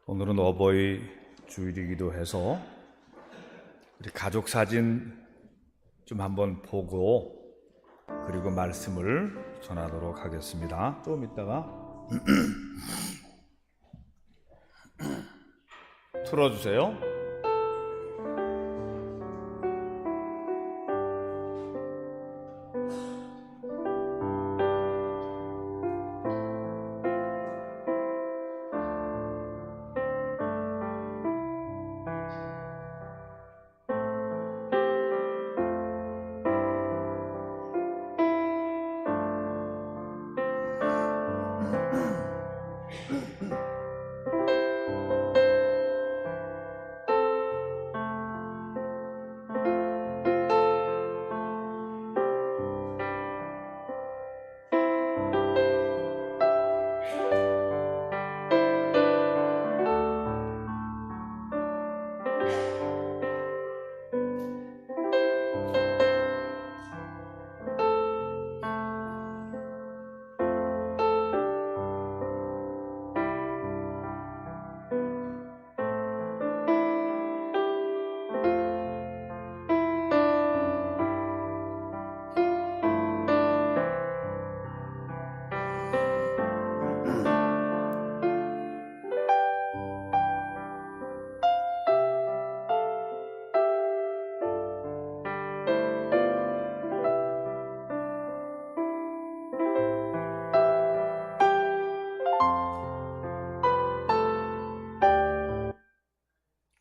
오늘은 어버이 주일이기도 해서 우리 가족 사진 좀 한번 보고 그리고 말씀을 전하도록 하겠습니다. 좀 이따가 틀어주세요.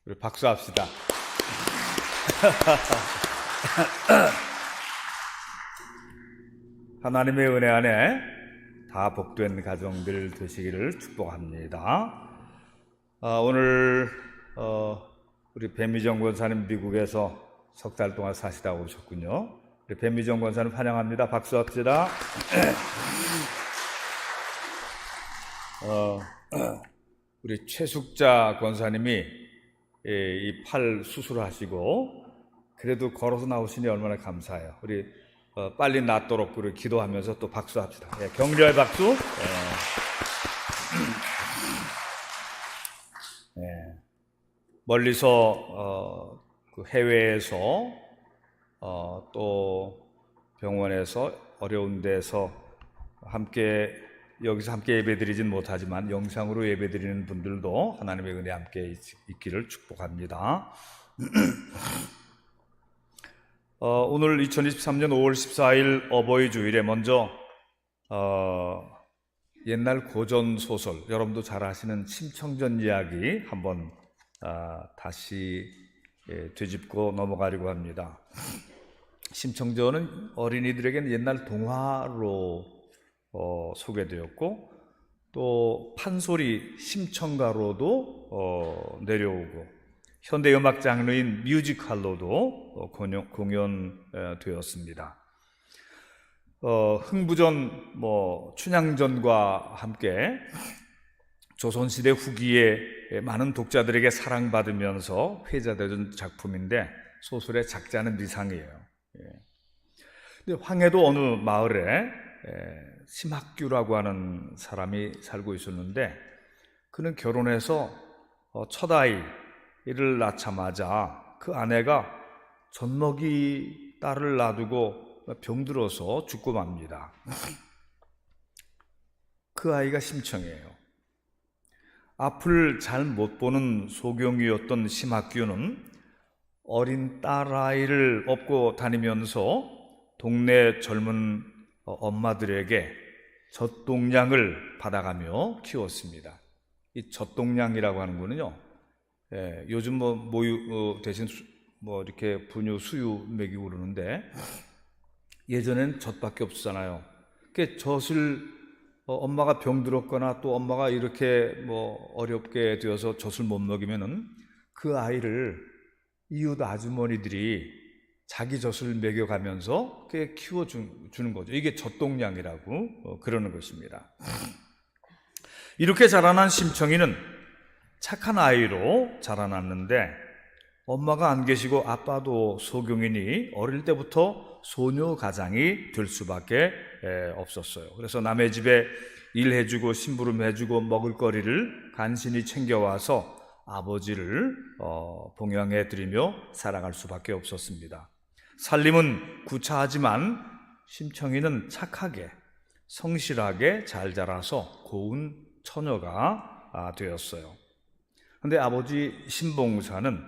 우리 박수합시다. 하나님의 은혜 안에 다 복된 가정들 되시기를 축복합니다. 오늘 우리 배미정 권사님 미국에서 석 달 동안 사시다 오셨군요. 우리 배미정 권사님 환영합니다. 박수합시다. 우리 최숙자 권사님이 이 팔 수술하시고 그래도 걸어서 나오시니 얼마나 감사해요. 우리 빨리 낫도록 우리 기도하면서 또 박수합시다. 격려의 박수. 멀리서 그 해외에서 또 병원에서 어려운 데서 여기서 함께 예배드리진 못하지만 영상으로 예배드리는 분들도 하나님의 은혜 함께 있기를 축복합니다. 오늘 2023년 5월 14일 어버이 주일에 먼저 옛날 고전 소설, 여러분도 잘 아시는 심청전 이야기 한번 다시 되짚고 넘어가려고 합니다. 심청전은 어린이들에게는 옛날 동화로 소개되었고 또 판소리 심청가로도 내려오고 현대 음악 장르인 뮤지컬로도 공연되었습니다. 흥부전, 춘향전과 함께 조선시대 후기에 많은 독자들에게 사랑받으면서 회자되던 작품인데 소설의 작자는 미상이에요. 근데 황해도 어느 마을에 심학규라고 하는 사람이 살고 있었는데 그는 결혼해서 첫 아이를 낳자마자 그 아내가 젖먹이 딸을 놔두고 병들어서 죽고 맙니다. 그 아이가 심청이에요. 앞을 잘 못 보는 소경이었던 심학규는 어린 딸아이를 업고 다니면서 동네 젊은 엄마들에게 젖동량을 받아가며 키웠습니다. 이 젖동량이라고 하는 거는요, 요즘 모유 대신 이렇게 분유, 수유 먹이고 그러는데 예전엔 젖밖에 없었잖아요. 그 젖을 엄마가 병들었거나 또 엄마가 이렇게 어렵게 되어서 젖을 못 먹이면은 그 아이를 이웃 아주머니들이 자기 젖을 먹여가면서 키워주는 거죠. 이게 젖동량이라고 그러는 것입니다. 이렇게 자라난 심청이는 착한 아이로 자라났는데 엄마가 안 계시고 아빠도 소경이니 어릴 때부터 소녀 가장이 될 수밖에 없었어요. 그래서 남의 집에 일해주고 심부름 해주고 먹을거리를 간신히 챙겨와서 아버지를 봉양해드리며 살아갈 수밖에 없었습니다. 살림은 구차하지만 심청이는 착하게 성실하게 잘 자라서 고운 처녀가 되었어요. 근데 아버지 신봉사는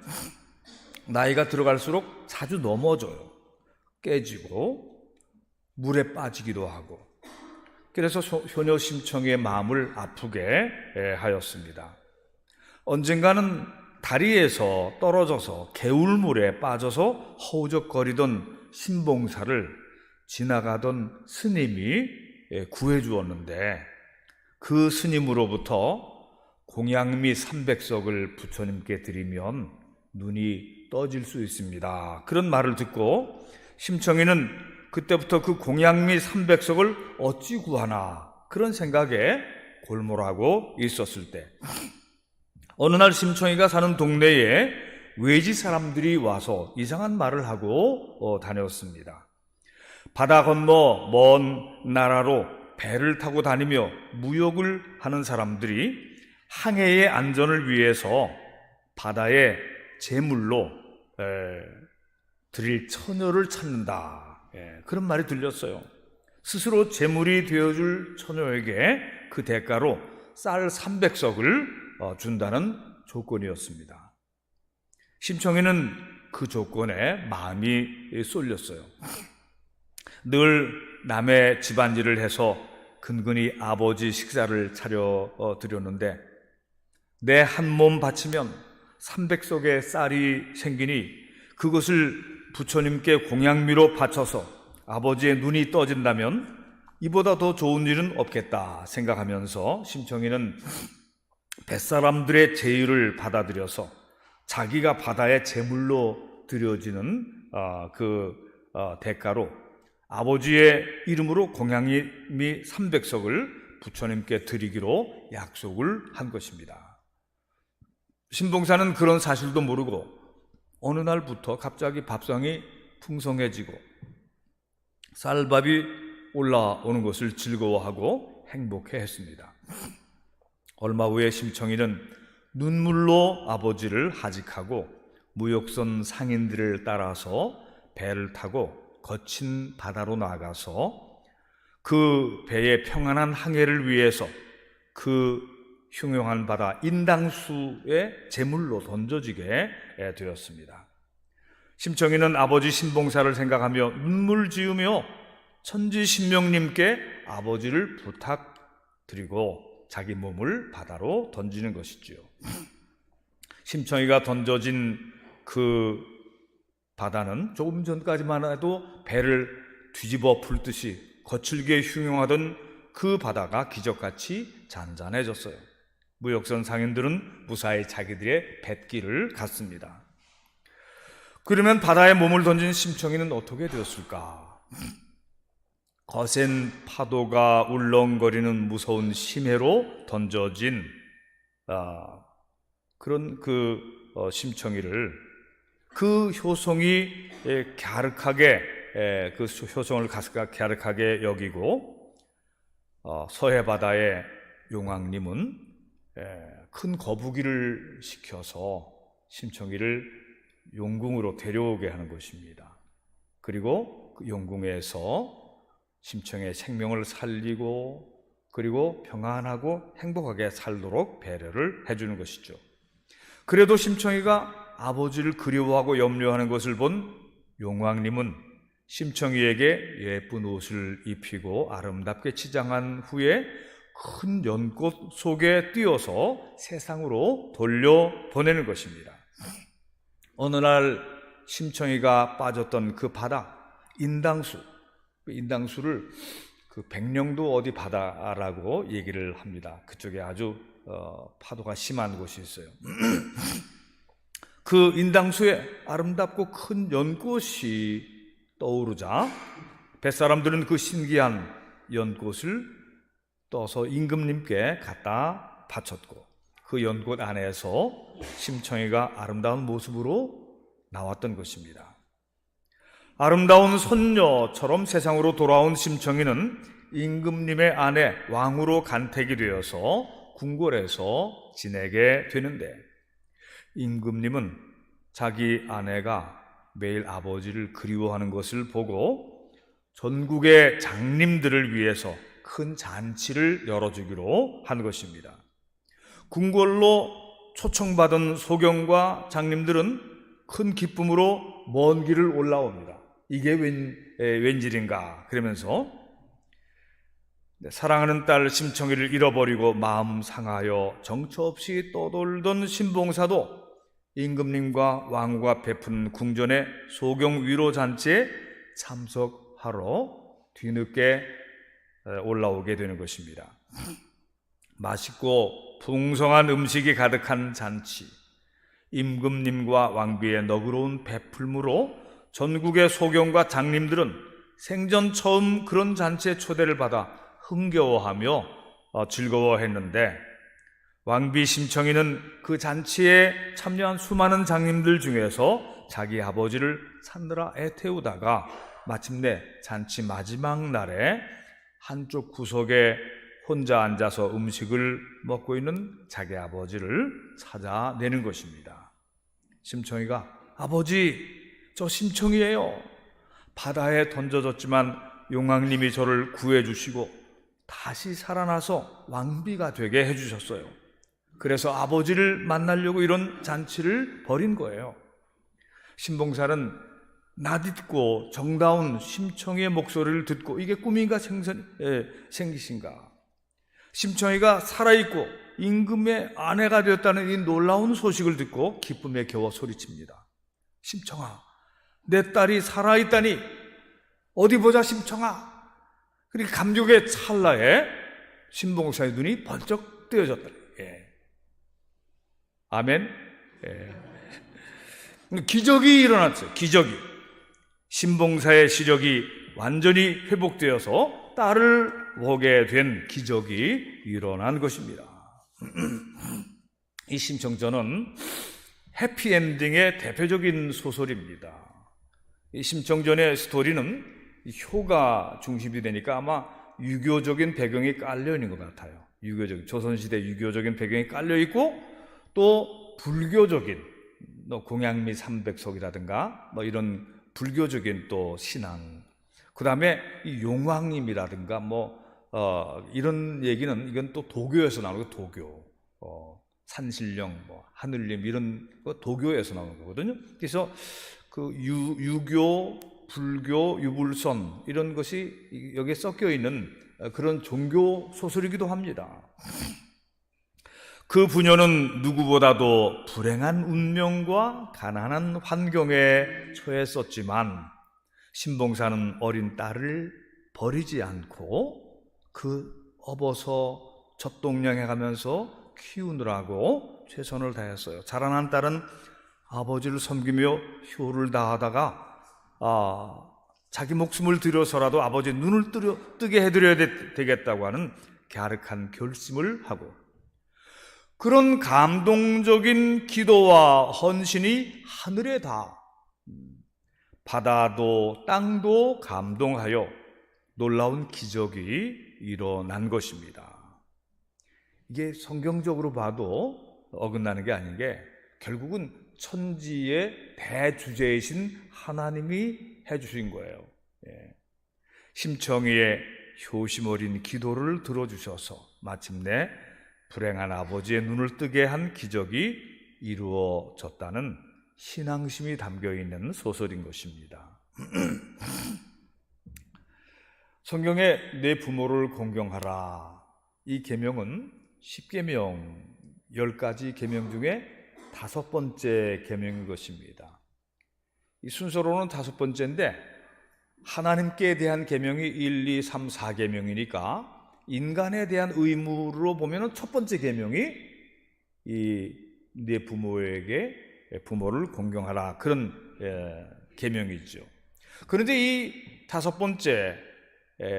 나이가 들어갈수록 자주 넘어져요. 깨지고 물에 빠지기도 하고. 그래서 효녀 심청이의 마음을 아프게 하였습니다. 언젠가는 다리에서 떨어져서 개울물에 빠져서 허우적거리던 신봉사를 지나가던 스님이 구해주었는데 그 스님으로부터 공양미 300석을 부처님께 드리면 눈이 떠질 수 있습니다. 그런 말을 듣고 심청이는 그때부터 그 공양미 300석을 어찌 구하나 그런 생각에 골몰하고 있었을 때 어느 날 심청이가 사는 동네에 외지 사람들이 와서 이상한 말을 하고 다녔습니다. 바다 건너 먼 나라로 배를 타고 다니며 무역을 하는 사람들이 항해의 안전을 위해서 바다에 제물로 드릴 처녀를 찾는다. 그런 말이 들렸어요. 스스로 제물이 되어줄 처녀에게 그 대가로 쌀 300석을 준다는 조건이었습니다. 심청이는 그 조건에 마음이 쏠렸어요. 늘 남의 집안일을 해서 근근히 아버지 식사를 차려 드렸는데 내 한 몸 바치면 300석의 쌀이 생기니 그것을 부처님께 공양미로 바쳐서 아버지의 눈이 떠진다면 이보다 더 좋은 일은 없겠다 생각하면서 심청이는 뱃사람들의 제의를 받아들여서 자기가 바다에 제물로 드려지는 대가로 아버지의 이름으로 공양미 300석을 부처님께 드리기로 약속을 한 것입니다. 신봉사는 그런 사실도 모르고 어느 날부터 갑자기 밥상이 풍성해지고 쌀밥이 올라오는 것을 즐거워하고 행복해했습니다. 얼마 후에 심청이는 눈물로 아버지를 하직하고 무역선 상인들을 따라서 배를 타고 거친 바다로 나가서 그 배의 평안한 항해를 위해서 그 흉흉한 바다 인당수의 제물로 던져지게 되었습니다. 심청이는 아버지 신봉사를 생각하며 눈물 지으며 천지신명님께 아버지를 부탁드리고 자기 몸을 바다로 던지는 것이지요. 심청이가 던져진 그 바다는 조금 전까지만 해도 배를 뒤집어 풀듯이 거칠게 흉흉하던 그 바다가 기적같이 잔잔해졌어요. 무역선 상인들은 무사히 자기들의 뱃길을 갔습니다. 그러면 바다에 몸을 던진 심청이는 어떻게 되었을까? 거센 파도가 울렁거리는 무서운 심해로 던져진 그런 심청이를 그 효성이 갸륵하게 그 효성을 갸륵하게 여기고 서해 바다의 용왕님은 큰 거북이를 시켜서 심청이를 용궁으로 데려오게 하는 것입니다. 그리고 그 용궁에서 심청의 생명을 살리고 그리고 평안하고 행복하게 살도록 배려를 해주는 것이죠. 그래도 심청이가 아버지를 그리워하고 염려하는 것을 본 용왕님은 심청이에게 예쁜 옷을 입히고 아름답게 치장한 후에 큰 연꽃 속에 띄어서 세상으로 돌려보내는 것입니다. 어느 날 심청이가 빠졌던 그 바다 인당수를 그 백령도 어디 바다라고 얘기를 합니다. 그쪽에 아주 파도가 심한 곳이 있어요. 그 인당수에 아름답고 큰 연꽃이 떠오르자 뱃사람들은 그 신기한 연꽃을 떠서 임금님께 갖다 바쳤고 그 연꽃 안에서 심청이가 아름다운 모습으로 나왔던 것입니다. 아름다운 손녀처럼 세상으로 돌아온 심청이는 임금님의 아내 왕후로 간택이 되어서 궁궐에서 지내게 되는데, 임금님은 자기 아내가 매일 아버지를 그리워하는 것을 보고 전국의 장님들을 위해서 큰 잔치를 열어주기로 한 것입니다. 궁궐로 초청받은 소경과 장님들은 큰 기쁨으로 먼 길을 올라옵니다. 이게 웬일인가 그러면서 사랑하는 딸 심청이를 잃어버리고 마음 상하여 정처 없이 떠돌던 신봉사도 임금님과 왕후가 베푼 궁전의 소경 위로 잔치에 참석하러 뒤늦게 올라오게 되는 것입니다. 맛있고 풍성한 음식이 가득한 잔치, 임금님과 왕비의 너그러운 베풀므로 전국의 소경과 장님들은 생전 처음 그런 잔치에 초대를 받아 흥겨워하며 즐거워했는데, 왕비 심청이는 그 잔치에 참여한 수많은 장님들 중에서 자기 아버지를 찾느라 애태우다가 마침내 잔치 마지막 날에 한쪽 구석에 혼자 앉아서 음식을 먹고 있는 자기 아버지를 찾아내는 것입니다. 심청이가 아버지, 저 심청이에요. 바다에 던져졌지만 용왕님이 저를 구해주시고 다시 살아나서 왕비가 되게 해주셨어요. 그래서 아버지를 만나려고 이런 잔치를 벌인 거예요. 신봉사는 낯익고 정다운 심청이의 목소리를 듣고 이게 꿈인가 생기신가? 심청이가 살아있고 임금의 아내가 되었다는 이 놀라운 소식을 듣고 기쁨에 겨워 소리칩니다. 심청아, 내 딸이 살아있다니, 어디 보자 심청아. 그리고 감격의 찰나에 신봉사의 눈이 번쩍 뜨여졌다. 아멘. 기적이 일어났어요. 기적이. 신봉사의 시력이 완전히 회복되어서 딸을 보게 된 기적이 일어난 것입니다. 이 심청전은 해피엔딩의 대표적인 소설입니다. 이 심청전의 스토리는 효가 중심이 되니까 아마 유교적인 배경이 깔려 있는 것 같아요. 조선시대 유교적인 배경이 깔려 있고, 또 불교적인 공양미 삼백석이라든가 이런 불교적인 또 신앙, 그 다음에 이 용왕님이라든가 이런 얘기는 이건 또 도교에서 나오는 거, 도교, 산신령, 하늘님 이런 거 도교에서 나오는 거거든요. 그래서 그 유교, 불교, 유불선 이런 것이 여기에 섞여 있는 그런 종교 소설이기도 합니다. 그 부녀는 누구보다도 불행한 운명과 가난한 환경에 처했었지만, 신봉사는 어린 딸을 버리지 않고 그 업어서 젖동량해가면서 키우느라고 최선을 다했어요. 자라난 딸은 아버지를 섬기며 효를 다하다가 자기 목숨을 들여서라도 아버지 눈을 뜨게 해드려야 되겠다고 하는 갸륵한 결심을 하고, 그런 감동적인 기도와 헌신이 하늘에 닿아 바다도 땅도 감동하여 놀라운 기적이 일어난 것입니다. 이게 성경적으로 봐도 어긋나는 게 아닌 게, 결국은 천지의 대주제이신 하나님이 해주신 거예요. 심청이의 효심 어린 기도를 들어주셔서 마침내 불행한 아버지의 눈을 뜨게 한 기적이 이루어졌다는 신앙심이 담겨있는 소설인 것입니다. 성경에 내 부모를 공경하라, 이 계명은 10계명 10가지 계명 중에 5번째 계명인 것입니다. 이 순서로는 5번째인데 하나님께 대한 계명이 1, 2, 3, 4계명이니까 인간에 대한 의무로 보면 첫 번째 계명이 네 부모를 공경하라, 그런 계명이죠. 그런데 이 5번째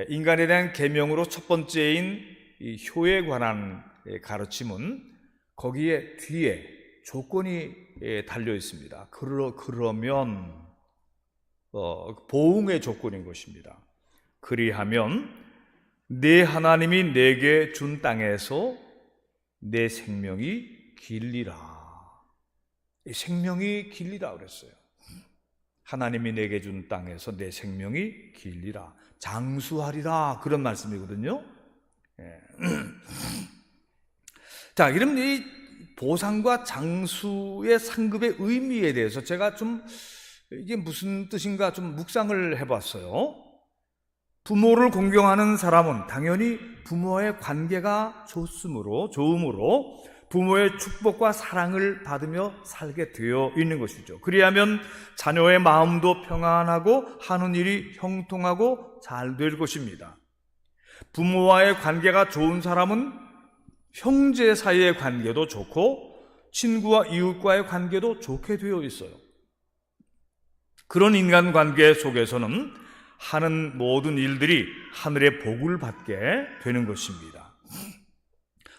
인간에 대한 계명으로 첫 번째인 이 효에 관한 가르침은 거기에 뒤에 조건이 달려 있습니다. 그러면 보응의 조건인 것입니다. 그리하면 내 하나님이 내게 준 땅에서 내 생명이 길리라. 생명이 길리라 그랬어요. 하나님이 내게 준 땅에서 내 생명이 길리라, 장수하리라, 그런 말씀이거든요. 자, 이런 이 보상과 장수의 상급의 의미에 대해서 제가 좀 이게 무슨 뜻인가 좀 묵상을 해봤어요. 부모를 공경하는 사람은 당연히 부모와의 관계가 좋음으로 부모의 축복과 사랑을 받으며 살게 되어 있는 것이죠. 그리하면 자녀의 마음도 평안하고 하는 일이 형통하고 잘 될 것입니다. 부모와의 관계가 좋은 사람은 형제 사이의 관계도 좋고 친구와 이웃과의 관계도 좋게 되어 있어요. 그런 인간관계 속에서는 하는 모든 일들이 하늘의 복을 받게 되는 것입니다.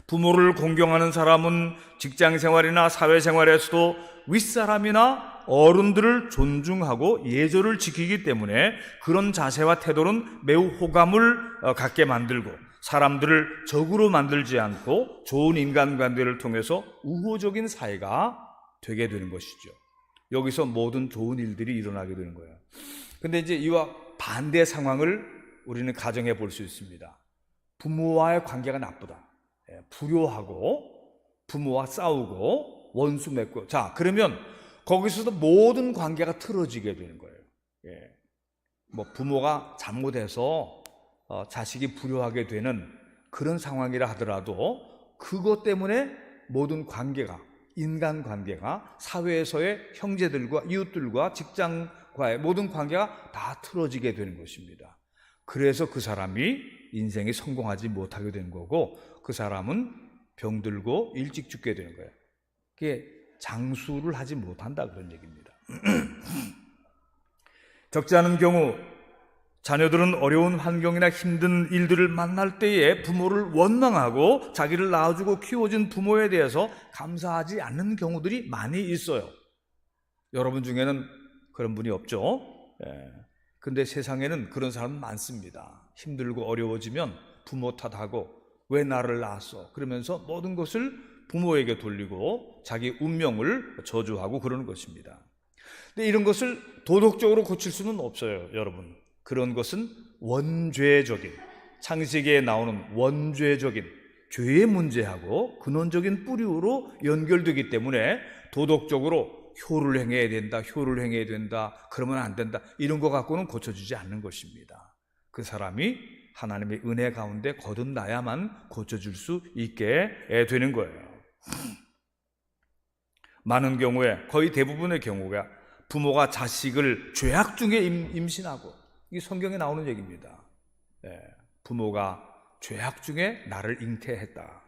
부모를 공경하는 사람은 직장생활이나 사회생활에서도 윗사람이나 어른들을 존중하고 예절을 지키기 때문에 그런 자세와 태도는 매우 호감을 갖게 만들고 사람들을 적으로 만들지 않고 좋은 인간관계를 통해서 우호적인 사회가 되게 되는 것이죠. 여기서 모든 좋은 일들이 일어나게 되는 거예요. 근데 이제 이와 반대 상황을 우리는 가정해 볼 수 있습니다. 부모와의 관계가 나쁘다. 불효하고 부모와 싸우고 원수 맺고, 자, 그러면 거기서도 모든 관계가 틀어지게 되는 거예요. 뭐 부모가 잘못해서 자식이 불효하게 되는 그런 상황이라 하더라도 그것 때문에 모든 관계가, 인간관계가, 사회에서의 형제들과 이웃들과 직장과의 모든 관계가 다 틀어지게 되는 것입니다. 그래서 그 사람이 인생에 성공하지 못하게 되는 거고 그 사람은 병들고 일찍 죽게 되는 거예요. 그게 장수를 하지 못한다, 그런 얘기입니다. 적지 않은 경우 자녀들은 어려운 환경이나 힘든 일들을 만날 때에 부모를 원망하고 자기를 낳아주고 키워준 부모에 대해서 감사하지 않는 경우들이 많이 있어요. 여러분 중에는 그런 분이 없죠? 근데 세상에는 그런 사람 많습니다. 힘들고 어려워지면 부모 탓하고 왜 나를 낳았어? 그러면서 모든 것을 부모에게 돌리고 자기 운명을 저주하고 그러는 것입니다. 근데 이런 것을 도덕적으로 고칠 수는 없어요, 여러분. 그런 것은 원죄적인, 창세기에 나오는 원죄적인 죄의 문제하고 근원적인 뿌리로 연결되기 때문에 도덕적으로 효를 행해야 된다, 그러면 안 된다, 이런 거 갖고는 고쳐주지 않는 것입니다. 그 사람이 하나님의 은혜 가운데 거듭나야만 고쳐줄 수 있게 되는 거예요. 많은 경우에, 거의 대부분의 경우가 부모가 자식을 죄악 중에 임신하고, 이게 성경에 나오는 얘기입니다. 부모가 죄악 중에 나를 잉태했다.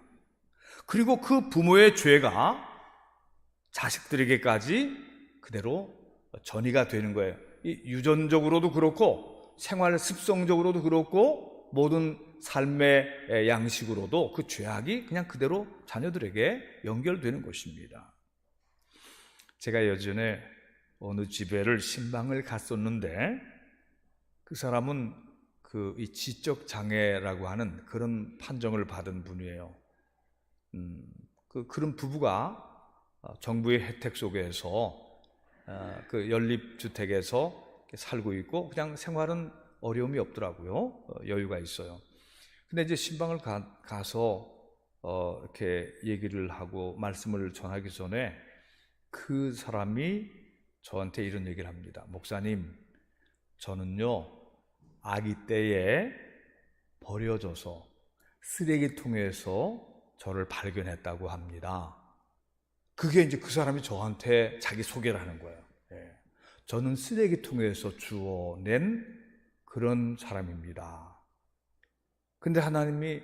그리고 그 부모의 죄가 자식들에게까지 그대로 전이가 되는 거예요. 유전적으로도 그렇고 생활 습성적으로도 그렇고 모든 삶의 양식으로도 그 죄악이 그냥 그대로 자녀들에게 연결되는 것입니다. 제가 예전에 어느 집에를 신방을 갔었는데 그 사람은 이 지적 장애라고 하는 그런 판정을 받은 분이에요. 그런 부부가 정부의 혜택 속에서 그 연립주택에서 살고 있고 그냥 생활은 어려움이 없더라고요. 여유가 있어요. 근데 이제 신방을 가서 이렇게 얘기를 하고 말씀을 전하기 전에 그 사람이 저한테 이런 얘기를 합니다. 목사님, 저는요 아기 때에 버려져서 쓰레기통에서 저를 발견했다고 합니다. 그게 이제 그 사람이 저한테 자기 소개를 하는 거예요. 저는 쓰레기통에서 주워낸 그런 사람입니다. 근데 하나님이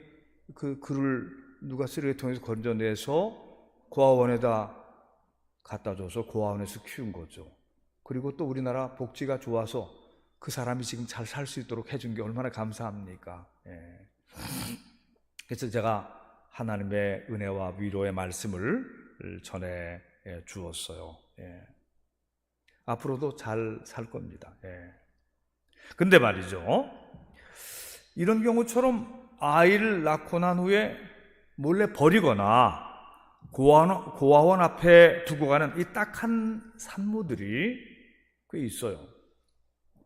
그 그를 누가 쓰레기통에서 건져내서 고아원에다 갖다 줘서 고아원에서 키운 거죠. 그리고 또 우리나라 복지가 좋아서 그 사람이 지금 잘 살 수 있도록 해준 게 얼마나 감사합니까? 그래서 제가 하나님의 은혜와 위로의 말씀을 전해 주었어요. 앞으로도 잘 살 겁니다. 근데 말이죠, 이런 경우처럼 아이를 낳고 난 후에 몰래 버리거나 고아원 앞에 두고 가는 이 딱한 산모들이 꽤 있어요.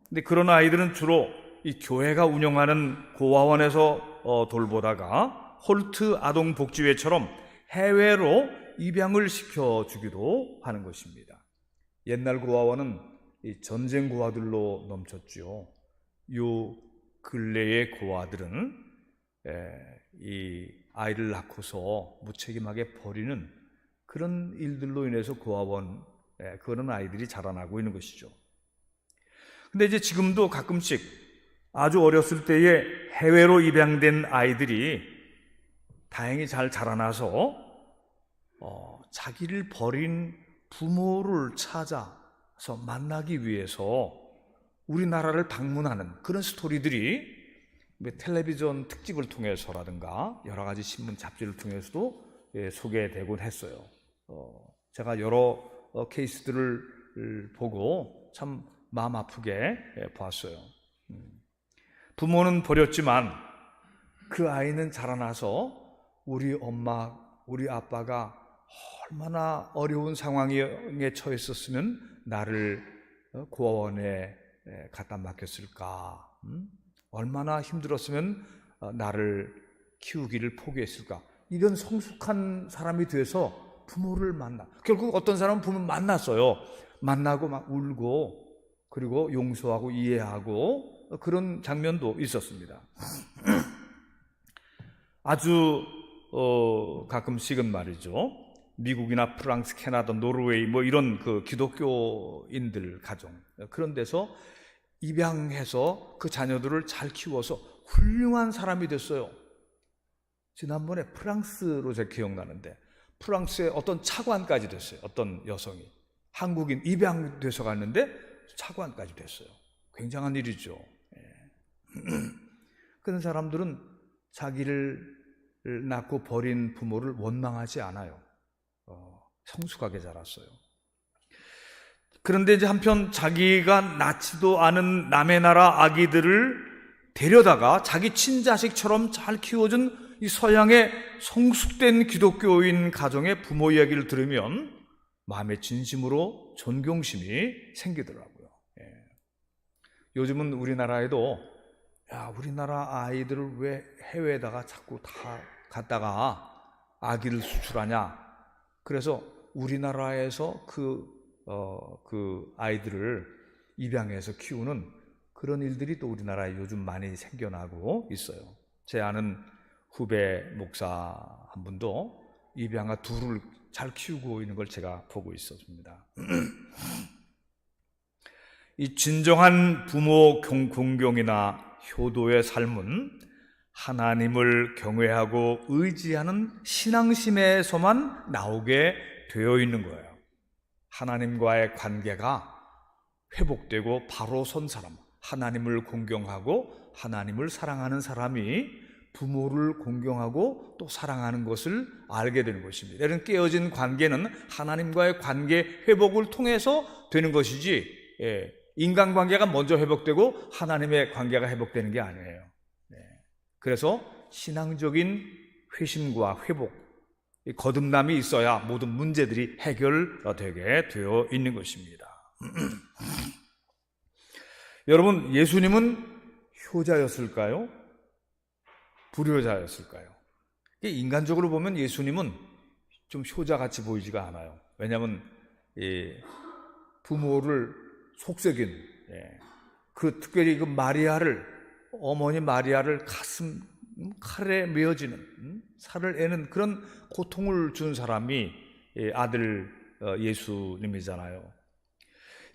근데 그런 아이들은 주로 이 교회가 운영하는 고아원에서 돌보다가 홀트 아동복지회처럼 해외로 입양을 시켜주기도 하는 것입니다. 옛날 고아원은 이 전쟁 고아들로 넘쳤죠. 요 근래의 고아들은 이 아이를 낳고서 무책임하게 버리는 그런 일들로 인해서 고아원 그런 아이들이 자라나고 있는 것이죠. 근데 이제 지금도 가끔씩 아주 어렸을 때에 해외로 입양된 아이들이 다행히 잘 자라나서 자기를 버린 부모를 찾아서 만나기 위해서 우리나라를 방문하는 그런 스토리들이 텔레비전 특집을 통해서라든가 여러 가지 신문 잡지를 통해서도 소개되곤 했어요. 제가 여러 케이스들을 보고 참 마음 아프게 봤어요. 부모는 버렸지만 그 아이는 자라나서 우리 엄마, 우리 아빠가 얼마나 어려운 상황에 처했었으면 나를 고아원에 갖다 맡겼을까? 얼마나 힘들었으면 나를 키우기를 포기했을까? 이런 성숙한 사람이 돼서 부모를 만나. 결국 어떤 사람은 부모 만났어요. 만나고 막 울고 그리고 용서하고 이해하고 그런 장면도 있었습니다. 아주 가끔씩은 말이죠. 미국이나 프랑스, 캐나다, 노르웨이 뭐 이런 그 기독교인들 가정 그런 데서 입양해서 그 자녀들을 잘 키워서 훌륭한 사람이 됐어요. 지난번에 프랑스로 제가 기억나는데 프랑스의 어떤 차관까지 됐어요. 어떤 여성이 한국인 입양돼서 갔는데 차관까지 됐어요. 굉장한 일이죠. 그런 사람들은 자기를 낳고 버린 부모를 원망하지 않아요. 성숙하게 자랐어요. 그런데 이제 한편 자기가 낳지도 않은 남의 나라 아기들을 데려다가 자기 친자식처럼 잘 키워준 이 서양의 성숙된 기독교인 가정의 부모 이야기를 들으면 마음에 진심으로 존경심이 생기더라고요. 요즘은 우리나라에도 우리나라 아이들을 왜 해외에다가 자꾸 다 갖다가 아기를 수출하냐. 그래서 우리나라에서 그 아이들을 입양해서 키우는 그런 일들이 또 우리나라에 요즘 많이 생겨나고 있어요. 제 아는 후배 목사 한 분도 입양아 둘을 잘 키우고 있는 걸 제가 보고 있었습니다. 이 진정한 부모 공경이나 효도의 삶은 하나님을 경외하고 의지하는 신앙심에서만 나오게 되어 있는 거예요. 하나님과의 관계가 회복되고 바로 선 사람, 하나님을 공경하고 하나님을 사랑하는 사람이 부모를 공경하고 또 사랑하는 것을 알게 되는 것입니다. 이런 깨어진 관계는 하나님과의 관계 회복을 통해서 되는 것이지 인간관계가 먼저 회복되고 하나님의 관계가 회복되는 게 아니에요. 그래서 신앙적인 회심과 회복, 거듭남이 있어야 모든 문제들이 해결되게 되어 있는 것입니다. 여러분, 예수님은 효자였을까요? 불효자였을까요? 인간적으로 보면 예수님은 좀 효자같이 보이지가 않아요. 왜냐하면 부모를 속썩인 특별히 그 어머니 마리아를 칼에 메어지는 살을 애는 그런 고통을 준 사람이 아들 예수님이잖아요.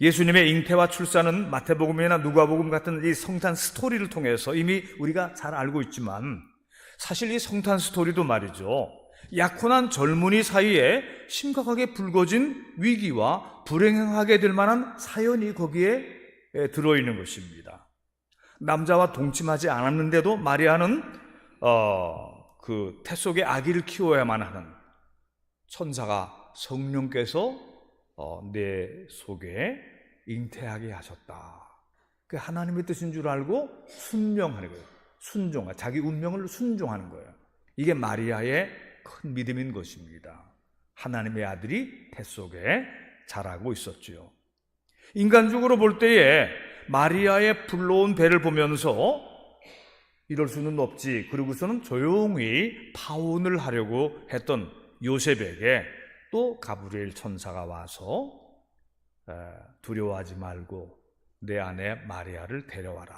예수님의 잉태와 출산은 마태복음이나 누가복음 같은 이 성탄 스토리를 통해서 이미 우리가 잘 알고 있지만 사실 이 성탄 스토리도 말이죠, 약혼한 젊은이 사이에 심각하게 불거진 위기와 불행하게 될 만한 사연이 거기에 들어있는 것입니다. 남자와 동침하지 않았는데도 마리아는 그 태 속에 아기를 키워야만 하는 천사가 성령께서 내 속에 잉태하게 하셨다. 그 하나님의 뜻인 줄 알고 순종하는 거예요. 자기 운명을 순종하는 거예요. 이게 마리아의 큰 믿음인 것입니다. 하나님의 아들이 태 속에 자라고 있었지요. 인간적으로 볼 때에 마리아의 불러온 배를 보면서 이럴 수는 없지, 그러고서는 조용히 파혼을 하려고 했던 요셉에게 또 가브리엘 천사가 와서 두려워하지 말고 내 아내 마리아를 데려와라.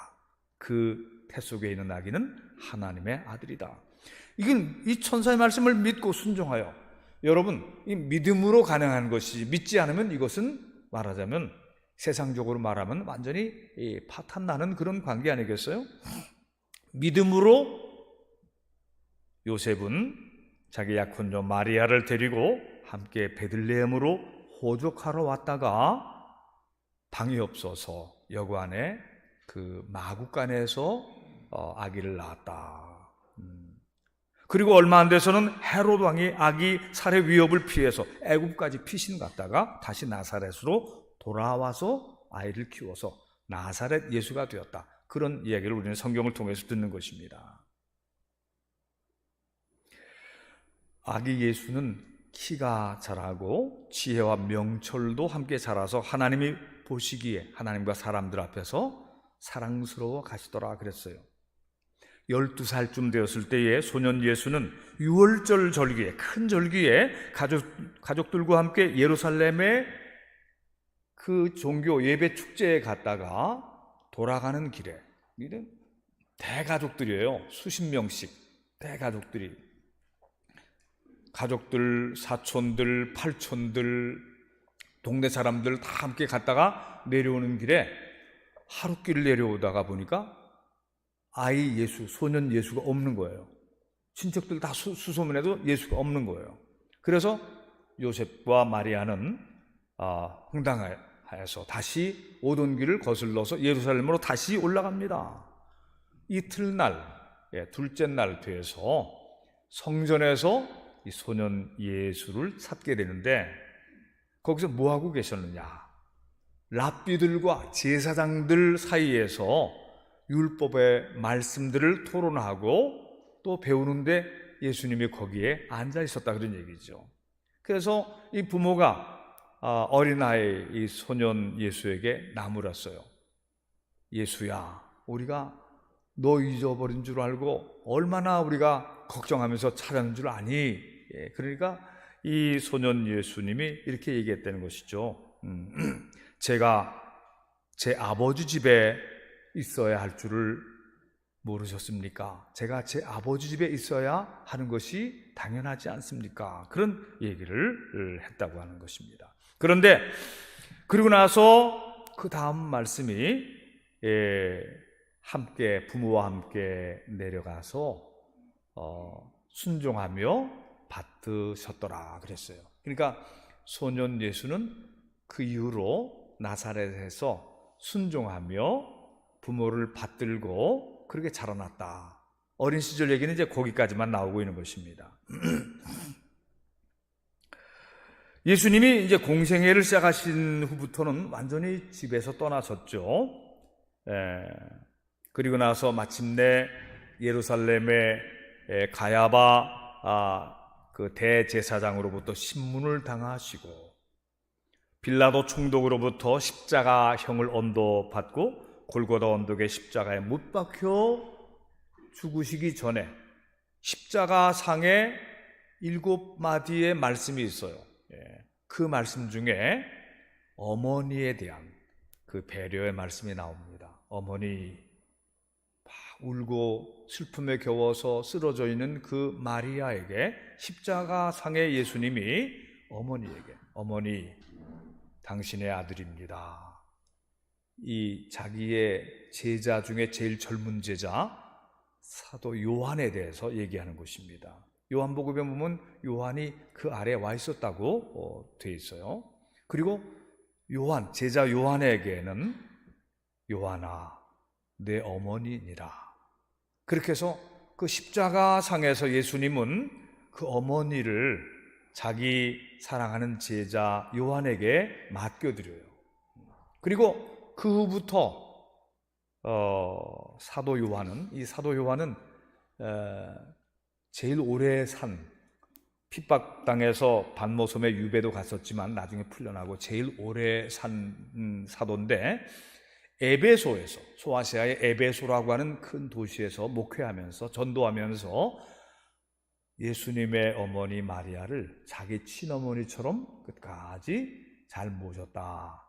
그 태 속에 있는 아기는 하나님의 아들이다. 이건 이 천사의 말씀을 믿고 순종하여, 여러분, 이 믿음으로 가능한 것이, 믿지 않으면 이것은 말하자면 세상적으로 말하면 완전히 파탄나는 그런 관계 아니겠어요? 믿음으로 요셉은 자기 약혼녀 마리아를 데리고 함께 베들레헴으로 호적하러 왔다가 방이 없어서 여관에 그 마구간에서 아기를 낳았다. 그리고 얼마 안 돼서는 헤롯 왕이 아기 살해 위협을 피해서 애굽까지 피신 갔다가 다시 나사렛으로 돌아와서 아이를 키워서 나사렛 예수가 되었다. 그런 이야기를 우리는 성경을 통해서 듣는 것입니다. 아기 예수는 키가 자라고 지혜와 명철도 함께 자라서 하나님이 보시기에 하나님과 사람들 앞에서 사랑스러워 가시더라 그랬어요. 12살쯤 되었을 때에 소년 예수는 유월절 절기에, 큰 절기에 가족들과 함께 예루살렘의 그 종교 예배 축제에 갔다가 돌아가는 길에, 대가족들이에요. 수십 명씩 대가족들이, 가족들, 사촌들, 팔촌들, 동네 사람들 다 함께 갔다가 내려오는 길에 하룻길을 내려오다가 보니까 아이 예수, 소년 예수가 없는 거예요. 친척들 다 수소문해도 예수가 없는 거예요. 그래서 요셉과 마리아는 황당해서 다시 오던 길을 거슬러서 예루살렘으로 다시 올라갑니다. 이틀날, 둘째 날 돼서 성전에서 이 소년 예수를 찾게 되는데, 거기서 뭐하고 계셨느냐? 랍비들과 제사장들 사이에서 율법의 말씀들을 토론하고 또 배우는데 예수님이 거기에 앉아 있었다, 그런 얘기죠. 그래서 이 부모가 어린아이 이 소년 예수에게 나무랐어요. 예수야, 우리가 너 잊어버린 줄 알고 얼마나 우리가 걱정하면서 찾았는 줄 아니? 그러니까 이 소년 예수님이 이렇게 얘기했다는 것이죠. 제가 제 아버지 집에 있어야 할 줄을 모르셨습니까? 제가 제 아버지 집에 있어야 하는 것이 당연하지 않습니까? 그런 얘기를 했다고 하는 것입니다. 그런데 그리고 나서 그 다음 말씀이 함께, 부모와 함께 내려가서 순종하며 받드셨더라 그랬어요. 그러니까 소년 예수는 그 이후로 나사렛에서 순종하며 부모를 받들고 그렇게 자라났다. 어린 시절 얘기는 이제 거기까지만 나오고 있는 것입니다. 예수님이 이제 공생애를 시작하신 후부터는 완전히 집에서 떠나셨죠. 그리고 나서 마침내 예루살렘의 가야바 그 대제사장으로부터 신문을 당하시고, 빌라도 총독으로부터 십자가형을 언도받고 골고다 언덕의 십자가에 못 박혀 죽으시기 전에 십자가 상에 7마디의 말씀이 있어요. 그 말씀 중에 어머니에 대한 그 배려의 말씀이 나옵니다. 어머니, 울고 슬픔에 겨워서 쓰러져 있는 그 마리아에게 십자가 상의 예수님이 어머니에게, 어머니, 당신의 아들입니다. 이 자기의 제자 중에 제일 젊은 제자 사도 요한에 대해서 얘기하는 것입니다. 요한복음에 보면 요한이 그 아래에 와 있었다고 되어 있어요. 그리고 요한, 제자 요한에게는 요한아, 내 어머니니라. 그렇게 해서 그 십자가 상에서 예수님은 그 어머니를 자기 사랑하는 제자 요한에게 맡겨드려요. 그리고 그 후부터 사도 요한은 제일 오래 산, 핍박당해서 반모섬에 유배도 갔었지만 나중에 풀려나고 제일 오래 산 사도인데, 에베소에서, 소아시아의 에베소라고 하는 큰 도시에서 목회하면서 전도하면서 예수님의 어머니 마리아를 자기 친어머니처럼 끝까지 잘 모셨다.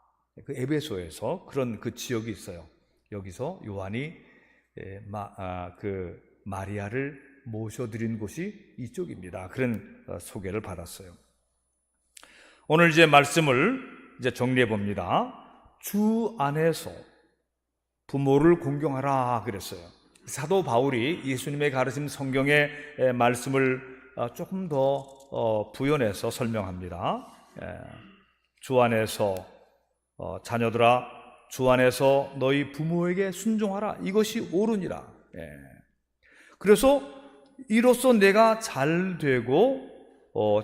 그 에베소에서 그런 그 지역이 있어요. 여기서 요한이 그 마리아를 모셔드린 곳이 이쪽입니다. 그런 소개를 받았어요. 오늘 이제 말씀을 이제 정리해 봅니다. 주 안에서 부모를 공경하라 그랬어요. 사도 바울이 예수님의 가르침 성경의 말씀을 조금 더 부연해서 설명합니다. 주 안에서 자녀들아, 주 안에서 너희 부모에게 순종하라. 이것이 옳으니라. 그래서 이로써 내가 잘 되고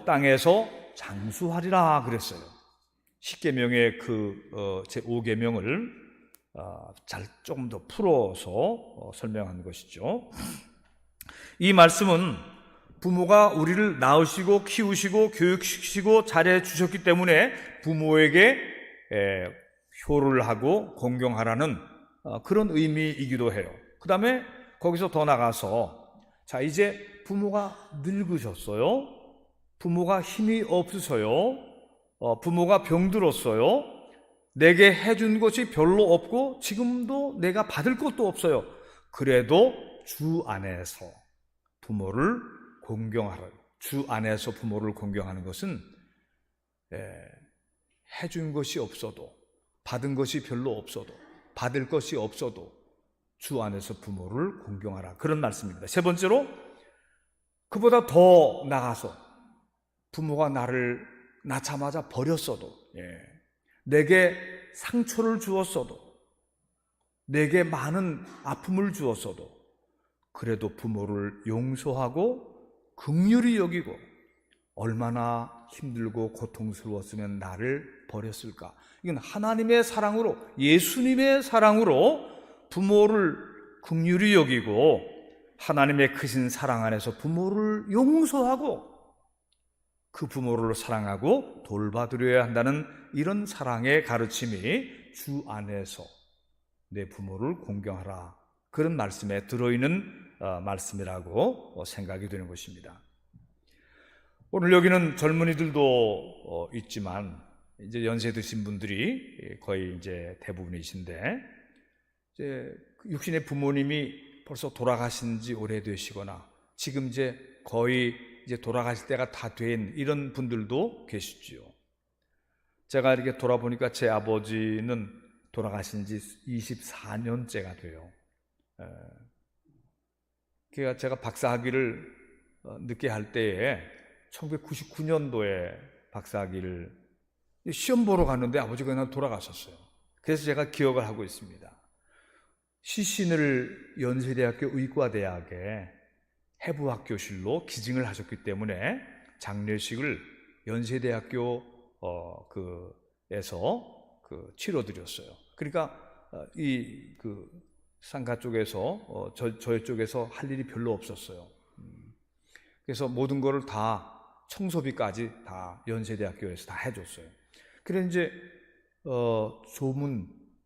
땅에서 장수하리라 그랬어요. 십계명의 그 제5계명을 조금 더 풀어서 설명한 것이죠. 이 말씀은 부모가 우리를 낳으시고 키우시고 교육시키시고 잘해 주셨기 때문에 부모에게 효를 하고 공경하라는 그런 의미이기도 해요. 그 다음에 거기서 더 나가서, 자, 이제 부모가 늙으셨어요. 부모가 힘이 없으셔요. 부모가 병들었어요. 내게 해준 것이 별로 없고 지금도 내가 받을 것도 없어요. 그래도 주 안에서 부모를 공경하라. 주 안에서 부모를 공경하는 것은 해준 것이 없어도, 받은 것이 별로 없어도, 받을 것이 없어도 주 안에서 부모를 공경하라. 그런 말씀입니다. 세 번째로, 그보다 더 나가서 부모가 나를 낳자마자 버렸어도, 내게 상처를 주었어도, 내게 많은 아픔을 주었어도 그래도 부모를 용서하고 긍휼히 여기고, 얼마나 힘들고 고통스러웠으면 나를 버렸을까. 이건 하나님의 사랑으로, 예수님의 사랑으로 부모를 긍휼히 여기고 하나님의 크신 사랑 안에서 부모를 용서하고 그 부모를 사랑하고 돌봐드려야 한다는 이런 사랑의 가르침이 주 안에서 내 부모를 공경하라, 그런 말씀에 들어있는 말씀이라고 생각이 되는 것입니다. 오늘 여기는 젊은이들도 있지만 이제 연세 드신 분들이 거의 이제 대부분이신데, 이제 육신의 부모님이 벌써 돌아가신 지 오래되시거나 지금 이제 거의 이제 돌아가실 때가 다 된 이런 분들도 계시지요. 제가 이렇게 돌아보니까 제 아버지는 돌아가신 지 24년째가 돼요. 제가 박사학위를 늦게 할 때에 1999년도에 박사학위를 시험 보러 갔는데 아버지가 그냥 돌아가셨어요. 그래서 제가 기억을 하고 있습니다. 시신을 연세대학교 의과대학에 해부학교실로 기증을 하셨기 때문에 장례식을 연세대학교 에서 치러드렸어요. 그러니까 이 상가 쪽에서 저희 쪽에서 할 일이 별로 없었어요. 그래서 모든 거를 다 청소비까지 다 연세대학교에서 다 해줬어요. 그래서 이제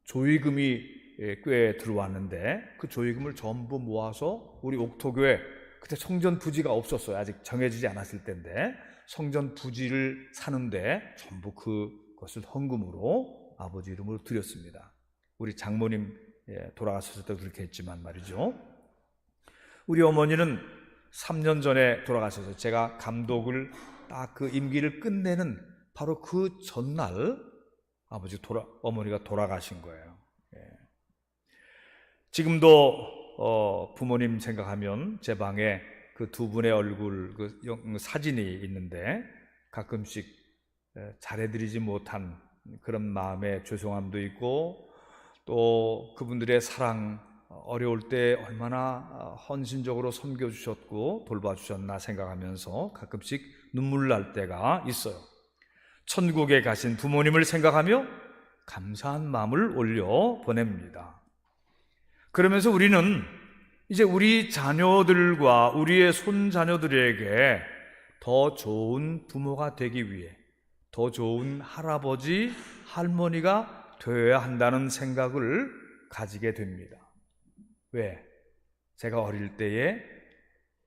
조의금이 꽤 들어왔는데 그 조의금을 전부 모아서 우리 옥토교회, 그때 성전 부지가 없었어요. 아직 정해지지 않았을 때인데 성전 부지를 사는데 전부 그것을 헌금으로 아버지 이름으로 드렸습니다. 우리 장모님 돌아가셨을 때도 그렇게 했지만 말이죠. 우리 어머니는 3년 전에 돌아가셔서 제가 감독을 딱 그 임기를 끝내는 바로 그 전날 어머니가 돌아가신 거예요. 지금도 부모님 생각하면 제 방에 그 두 분의 얼굴 사진이 있는데 가끔씩 잘해드리지 못한 그런 마음의 죄송함도 있고 또 그분들의 사랑 어려울 때 얼마나 헌신적으로 섬겨주셨고 돌봐주셨나 생각하면서 가끔씩 눈물 날 때가 있어요. 천국에 가신 부모님을 생각하며 감사한 마음을 올려 보냅니다. 그러면서 우리는 이제 우리 자녀들과 우리의 손자녀들에게 더 좋은 부모가 되기 위해 더 좋은 할아버지, 할머니가 되어야 한다는 생각을 가지게 됩니다. 왜? 제가 어릴 때에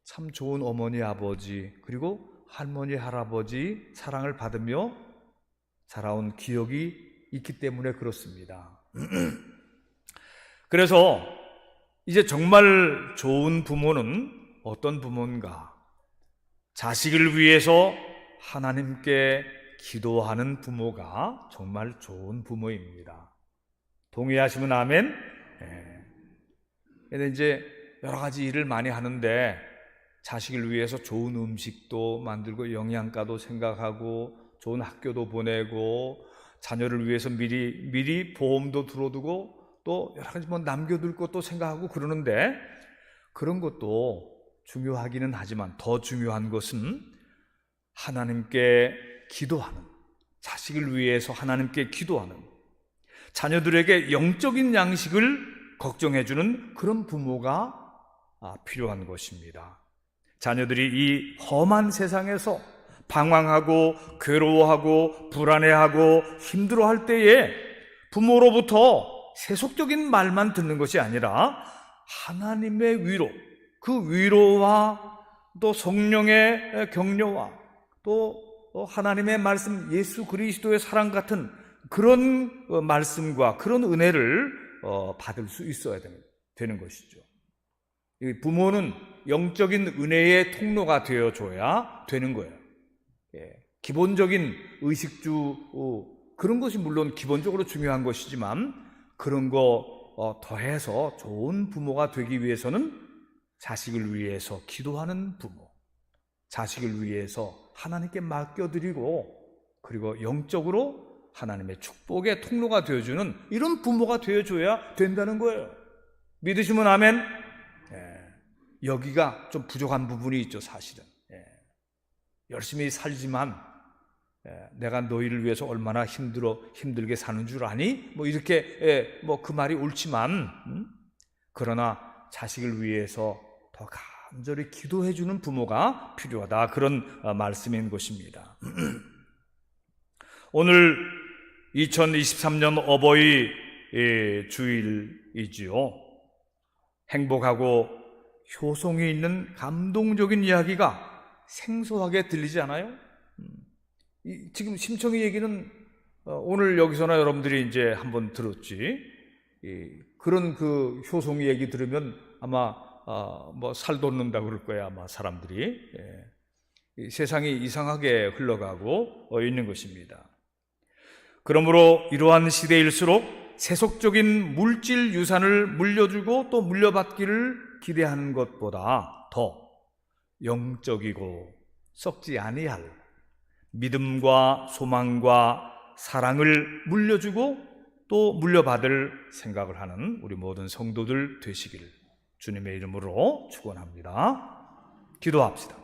참 좋은 어머니, 아버지, 그리고 할머니, 할아버지 사랑을 받으며 자라온 기억이 있기 때문에 그렇습니다. 그래서 이제 정말 좋은 부모는 어떤 부모인가? 자식을 위해서 하나님께 기도하는 부모가 정말 좋은 부모입니다. 동의하시면 아멘? 근데 이제 여러 가지 일을 많이 하는데 자식을 위해서 좋은 음식도 만들고 영양가도 생각하고 좋은 학교도 보내고 자녀를 위해서 미리 보험도 들어두고 또 여러 가지 남겨둘 것도 생각하고 그러는데 그런 것도 중요하기는 하지만 더 중요한 것은 하나님께 기도하는, 자식을 위해서 하나님께 기도하는, 자녀들에게 영적인 양식을 걱정해주는 그런 부모가 필요한 것입니다. 자녀들이 이 험한 세상에서 방황하고 괴로워하고 불안해하고 힘들어할 때에 부모로부터 세속적인 말만 듣는 것이 아니라 하나님의 위로, 그 위로와 또 성령의 격려와 또 하나님의 말씀, 예수 그리스도의 사랑 같은 그런 말씀과 그런 은혜를 받을 수 있어야 되는 것이죠. 부모는 영적인 은혜의 통로가 되어줘야 되는 거예요. 기본적인 의식주 그런 것이 물론 기본적으로 중요한 것이지만 그런 거 더해서 좋은 부모가 되기 위해서는 자식을 위해서 기도하는 부모, 자식을 위해서 하나님께 맡겨드리고 그리고 영적으로 하나님의 축복의 통로가 되어주는 이런 부모가 되어줘야 된다는 거예요. 믿으시면 아멘? 여기가 좀 부족한 부분이 있죠, 사실은. 열심히 살지만 내가 너희를 위해서 얼마나 힘들게 사는 줄 아니? 이렇게 그 말이 옳지만 그러나 자식을 위해서 더 간절히 기도해주는 부모가 필요하다, 그런 말씀인 것입니다. 오늘 2023년 어버이 주일이지요. 행복하고 효성이 있는 감동적인 이야기가 생소하게 들리지 않아요? 지금 심청이 얘기는 오늘 여기서나 여러분들이 이제 한번 들었지. 그런 그 효송이 얘기 들으면 아마 살 돋는다 그럴 거야, 아마 사람들이. 세상이 이상하게 흘러가고 있는 것입니다. 그러므로 이러한 시대일수록 세속적인 물질 유산을 물려주고 또 물려받기를 기대하는 것보다 더 영적이고 썩지 아니할 믿음과 소망과 사랑을 물려주고 또 물려받을 생각을 하는 우리 모든 성도들 되시기를 주님의 이름으로 축원합니다. 기도합시다.